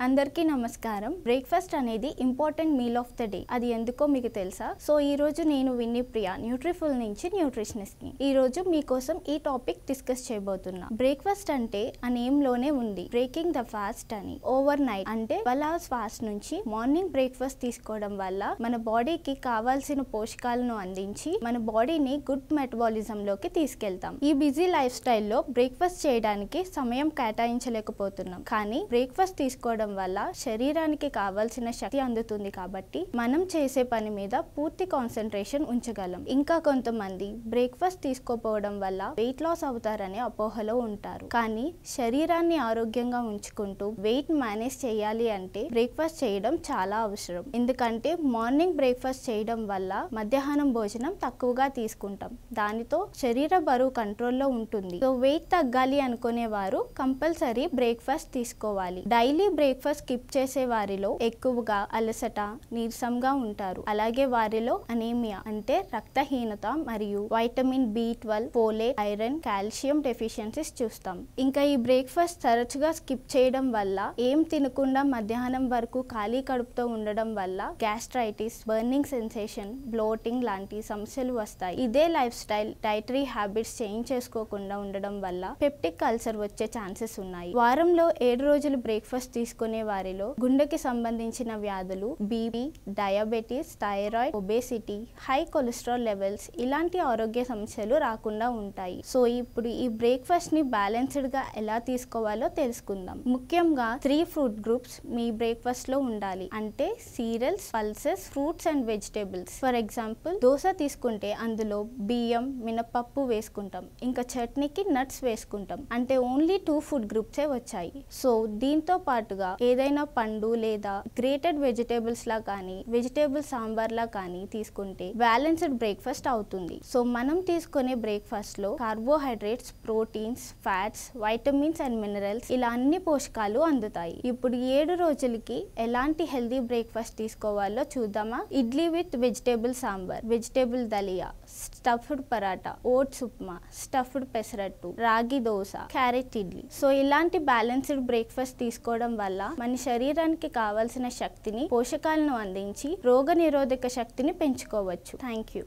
అందరికీ నమస్కారం. బ్రేక్ఫాస్ట్ అనేది important meal of the day. అది ఎందుకో మీకు తెలుసా? సో ఈ రోజు నేను విన్నీ ప్రియా న్యూట్రిఫుల్ నుంచి న్యూట్రిషనిస్ట్ ని. ఈ రోజు మీకోసం ఈ టాపిక్ డిస్కస్ చేయబోతున్నా. బ్రేక్ఫాస్ట్ అంటే ఆ నేమ్ లోనే ఉంది బ్రేకింగ్ ద ఫాస్ట్ అని. ఓవర్ నైట్ అంటే 12 hours ఫాస్ట్ నుంచి మార్నింగ్ బ్రేక్ఫాస్ట్ తీసుకోవడం వల్ల మన బాడీకి కావాల్సిన పోషకాలను అందించి మన బాడీని గుడ్ మెటబాలిజం లోకి తీసుకెళ్తాం. ఈ బిజీ లైఫ్ స్టైల్లో బ్రేక్ఫాస్ట్ చేయడానికి సమయం కేటాయించలేకపోతున్నాం. కానీ బ్రేక్ఫాస్ట్ తీసుకోవడం వల్ల శరీరానికి కావాల్సిన శక్తి అందుతుంది కాబట్టి మనం చేసే పని మీద పూర్తి కాన్సంట్రేషన్ ఉంచగలం. ఇంకా కొంతమంది బ్రేక్ఫాస్ట్ తీసుకోపోవడం వల్ల వెయిట్ లాస్ అవుతారనే అపోహలో ఉంటారు. కానీ శరీరాన్ని ఆరోగ్యంగా ఉంచుకుంటూ వెయిట్ మేనేజ్ చేయాలి అంటే బ్రేక్ఫాస్ట్ చేయడం చాలా అవసరం. ఎందుకంటే మార్నింగ్ బ్రేక్ఫాస్ట్ చేయడం వల్ల మధ్యాహ్నం భోజనం తక్కువగా తీసుకుంటాం. దానితో శరీర బరువు కంట్రోల్లో ఉంటుంది. సో వెయిట్ తగ్గాలి అనుకునే వారు కంపల్సరీ బ్రేక్ఫాస్ట్ తీసుకోవాలి. డైలీ బ్రేక్ఫాస్ట్ స్కిప్ చేసే వారిలో ఎక్కువగా అలసట, నీరసంగా ఉంటారు. అలాగే వారిలో అనీమియా అంటే రక్తహీనత మరియు vitamin B12, folate, iron, calcium deficiencies చూస్తాం. ఇంకా ఈ బ్రేక్ఫాస్ట్ తరచుగా స్కిప్ చేయడం వల్ల ఏం తినకుండా మధ్యాహ్నం వరకు ఖాళీ కడుపుతో ఉండడం వల్ల గ్యాస్ట్రైటిస్, బర్నింగ్ సెన్సేషన్, బ్లోటింగ్ లాంటి సమస్యలు వస్తాయి. ఇదే life style dietary habits change చేసుకోకుండా ఉండడం వల్ల పెప్టిక్ అల్సర్ వచ్చే ఛాన్సెస్ ఉన్నాయి. వారంలో 7 రోజులు బ్రేక్ఫాస్ట్ తీసుకునే వారిలో గుండెకి సంబంధించిన వ్యాధులు, BP, diabetes, thyroid, obesity, high cholesterol levels ఇలాంటి ఆరోగ్య సమస్యలు రాకుండా ఉంటాయి. సో ఇప్పుడు ఈ బ్రేక్ఫాస్ట్ ని బ్యాలెన్స్డ్ గా ఎలా తీసుకోవాలో తెలుసుకుందాం. ముఖ్యంగా 3 ఫ్రూట్ గ్రూప్స్ మీ బ్రేక్ఫాస్ట్ లో ఉండాలి. అంటే serials, pulses, fruits and vegetables. For example dosa తీసుకుంటే అందులో బియ్యం, మినపప్పు వేసుకుంటాం. ఇంకా చట్నీకి నట్స్ వేసుకుంటాం. అంటే ఓన్లీ 2 ఫుడ్ గ్రూప్సే వచ్చాయి. సో దీంతో పాటుగా ఏదైనా పండు లేదా గ్రేటెడ్ వెజిటేబుల్స్ లా కానీ వెజిటేబుల్ సాంబార్ లా కానీ తీసుకుంటే బ్యాలెన్స్డ్ బ్రేక్ఫాస్ట్ అవుతుంది. సో మనం తీసుకునే బ్రేక్ఫాస్ట్ లో carbohydrates, proteins, fats, vitamins and minerals ఇలా అన్ని పోషకాలు అందుతాయి. ఇప్పుడు 7 రోజులకి ఎలాంటి హెల్దీ బ్రేక్ఫాస్ట్ తీసుకోవాలో చూద్దామా? Idli with vegetable sambar, vegetable dalia, stuffed paratha, oats upma, stuffed pesarattu, ragi dosa, carrot idli. So ఇలాంటి బ్యాలెన్స్డ్ బ్రేక్ఫాస్ట్ తీసుకోవడం వల్ల మన శరీరానికి కావాల్సిన శక్తిని, పోషకాలను అందించి రోగ నిరోధక శక్తిని పెంచుకోవచ్చు. Thank you.